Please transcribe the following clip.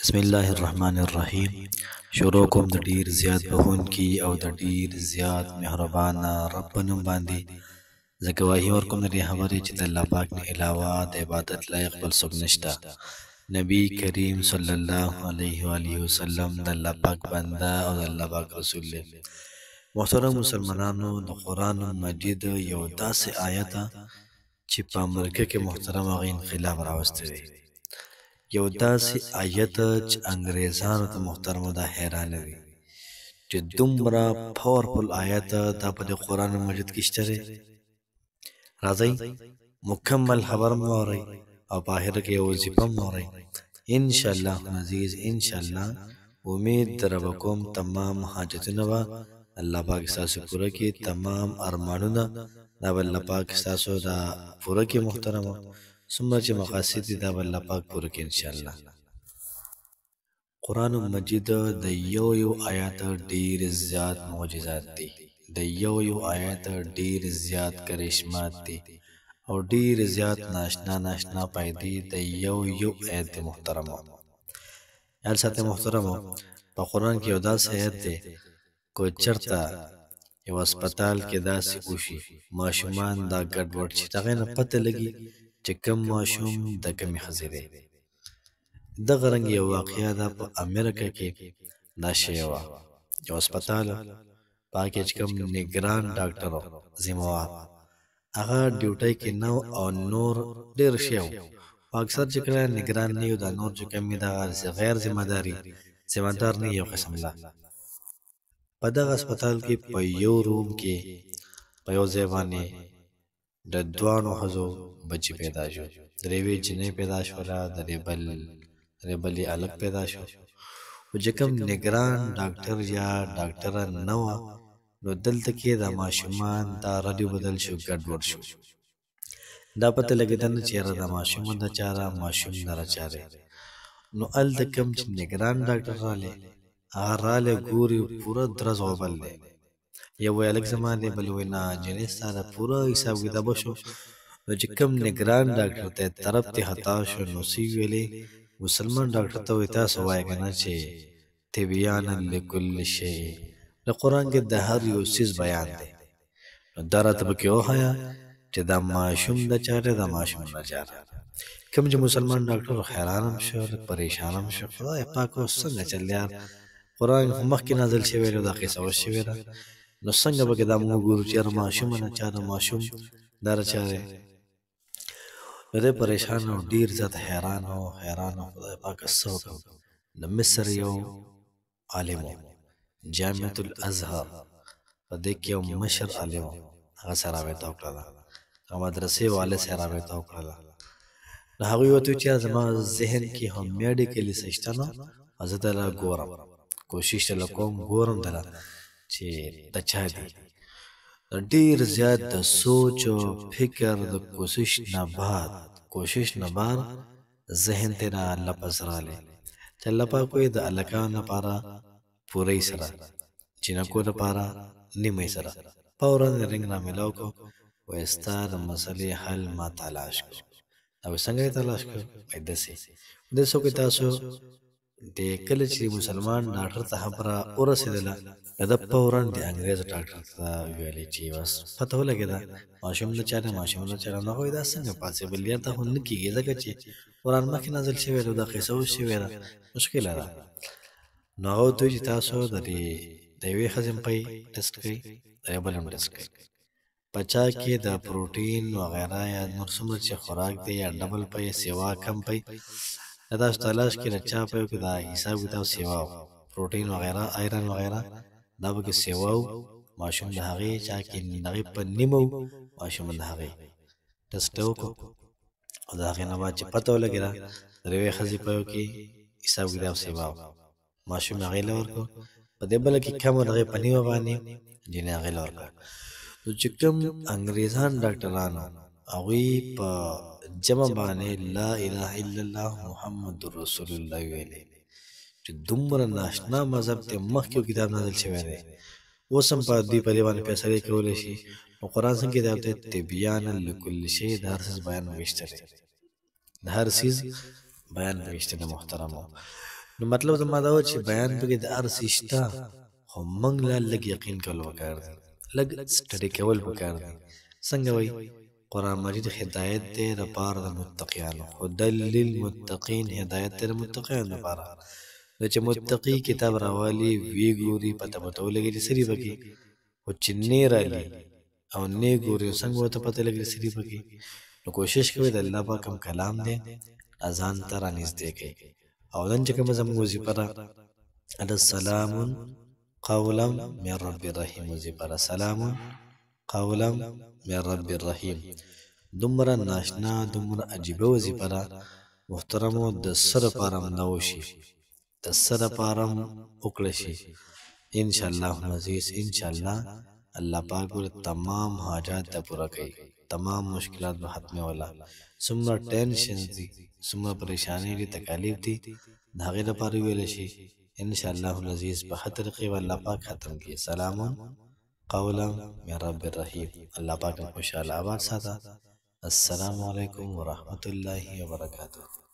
بسم الله الرحمن الرحیم. شروع کوم د ډیر زیات بخونکي او د ډیر زیات مهربانه رب په نوم باندې. زه ګواهي ورکوم د دې خبرې چې د الله پاک نه علاوه د عبادت لایق بل څوک نشته. نبی کریم صلی الله علیه و آله وسلم د الله پاک بنده او د الله پاک رسول دی. محترم مسلمانانو، د قرآن مجید یو داسې آیت چې په امریکا کې محترم هغه انقلاب راوستی دی. یو داسې آیت چې انګریزانو ته محترمه دا حیرانه دي چې دومره پاورفل آیت دا په د قرآن مجید کې شته دی. راځئ مکمل خبر مو واورئ او په آخر کې یو وظیفه مو واورئ. انشاءالله عزیز، انشاءالله امید در به کوم تمام حاجتونه به الله پاک ستاسو پوره کړي، تمام ارمانونه دا به الله پاک ستاسو دا پوره کړي محترمه. څومره چې مقاصد دي دا به الله پاک پوره کړي انشاءالله. قرآن مجید د یو آیات ډیر زیات معجزات دي، د یو آیات ډیر زیات کرشمات دي او ډیر زیات ناشنا پایدې د یو آیت محترمه. یاد ساتئ محترمه، په قرآن کې یو داسې آیت دی کو چرته یو هسپتال کې داسې وشي ماشومان دا ګډوډ شي، هغې نه پته لګي چې کوم ماشوم د کومې ښځې دی. دغه رنګ یو واقعه ده په امریکا کې دا شوې وه. یو هسپتال په هغه کې چې کوم نګران ډاکټر و ذمهوار، هغه ډیوټۍ کې نه او نور ډېر شی و. اکثر چې کله نګران نه یو دا نور چې کوم دغه غیر ذمهدار نه یو قسم لا. په دغه هسپتال کې په یو روم کې په یو ځای باندې د دوانو ښځو بچي پیدا شو. درې یوې جنۍ پیدا شوله، درې بلې هلک پیدا شو. خو چې کوم نګران ډاکټر یا ډاکټره نه وه نو دلته کې د ماشومان دا رډیو بدل شو، ګډوډ شو. دا پته لګېده نه چې یاره دا ماشوم د چا ده، ماشوم د چا دی. نو هلته کوم چې نګران ډاکټر رالی، هغه رالی ګوري پوره درز غوبل دی. یو وی هلک زما دی، بل وی نه جنۍ ستا ده. پوره حساب کتاب وشو. نو چې کوم نګران ډاکټر ته طرف ته خطا شو نو سی ویلې مسلمان ډاکټر ته وایي تاسو وایه که نه چې تبیانا لکل شی، د قرآن کې د هر یو څیز بیان دی. نو دا راته پکې وښیه چې دا ماشوم د چا دی، دا ماشوم د چا دی. کوم چې مسلمان ډاکټر حیران هم شو، پریشان هم شو. خدای پاک اوس څنګه چل یار، قرآن خو مخکې نازل شوی دی، دا قصه اوس شوې ده، نو څنګه به کې دا موږ وګورو چې یاره ماشوم د چا ده، ماشوم دا د چا دی. نو دی پریشان او ډېر زیات حیران و. خدای پاکه څه وکړم. د مصر یو عالم و، جامعة الازهر په دې کې یو مشر عالم و، هغه سره رابطه وکړله، هغه مدرسې والي سره رابطه وکړله. نو هغوی ورته وویل چې زما ذهن کې هم میډیکلي څه شته نو زه دله ګورم، کوشش دله کوم ګورم دله چې د چا دي. ډیر زیات د سوچ او فکر د کوشش نه بعد ذهن ته را لپس رالی چې الله پاک وایي د هلکانو لپاره پوره سره، جینکو لپاره نیمه سره. فورا رنګ رامیلاو کړو، وایي ستا د مسلې حل ما تلاش کړو. او څنګه یې تلاش کړو؟ وایي داسې وکړئ تاسو د کله چې مسلمان ډاکټر ته خبره ورسېدله د فورا د انګریز ډاکټر ته ویلې چې بس پته ولګېده ماشوم د چا دی، ماشوم د چا دی. نو هغوی دا څنګه پاسېبل یا ته خو نه کېږي، ځکه چې قرآن مخکې نازل شوی دی، دا قصه اوس شوې ده، مشکله ده. نو هغه ورته وایي چې تاسو د یوې ښځې پی ټسټ کوئ، د یو بل هم ټسټ کوئ. په چا کې د پروټین وغیره یا نور څومره چې خوراک دی یا ډبل پی سیوا کم پی، دا تاسو تلاش کې د چا پیو کې دا حساب کتاب سیوا و، پروټین وغیره آیرن وغیره دا به کې سیوا و. ماشوم د هغې چا کې هغې په نیمه و، ماشوم د هغې ټسټ وکړو او د هغې نه بعد چې پته ولګېده د یوې ښځې پیو کې حساب کتاب سیوا و، ماشوم هغې له ورکړو. په دې بله کې کم و، د هغې په نیمه باندې جنۍ هغې له ورکړه. نو چې کوم انګریزان ډاکټرانو هغوی په جمع باندې لا اله الا الله محمد رسول الله ویلې چې دومره ناشنا مذهب ته مخکې کتاب نازل شوی دی، اوس هم په دوی په دې باندې فیصلې کولی شي. نو قرآن څنګه کتاب دی؟ تبیانا لکل شی، د هر څیز بیان ویشته دی، د هر څیز بیان ویشته دی محترمو. نو مطلب زما دا و چې بیان پکې د هر څه شته، خو موږ لا لږ یقین کول پکار دی، لږ سټډي کول پکار دی. څنګه وایي قرآن مجید هدایت دی دپاره د متقیانو، هدی للمتقین هدایت دی د متقیانو دپاره. نو چې متقي کتاب راوالي وی ګوري پته پته ولګي چې سری پکې، خو چې نه رالي او نه ګوري څنګه ورته پته لګي سری پکې. نو کوشش کوي د الله پاک کوم کلام دی اذان ته رانږدې کړي. او نن چې کومه زموږ وظیفه ده دا سلام قولا من رب الرحیم وظیفه ده، سلام قولا من رب الرحیم. دومره ناشنا دومره عجیبه وظیفه ده محترمو، د سر پارم نوشي د سر پارم وکړه شي انشاءالله عزیز. انشاءالله الله پاک ور تمام حاجات ته پوره کوي، تمام مشکلات به ختمه ولا. څومره ټینشن دي څومره پریشانی دي تکالیف دي د هغې لپاره ویلی شي انشاءالله العزیز په ښه طریقې به الله پاک ختم کړي. سلام قولا من رب الرحیم. الله پاک خوشحاله آباد ساته. السلام علیکم ورحمت الله وبرکاته.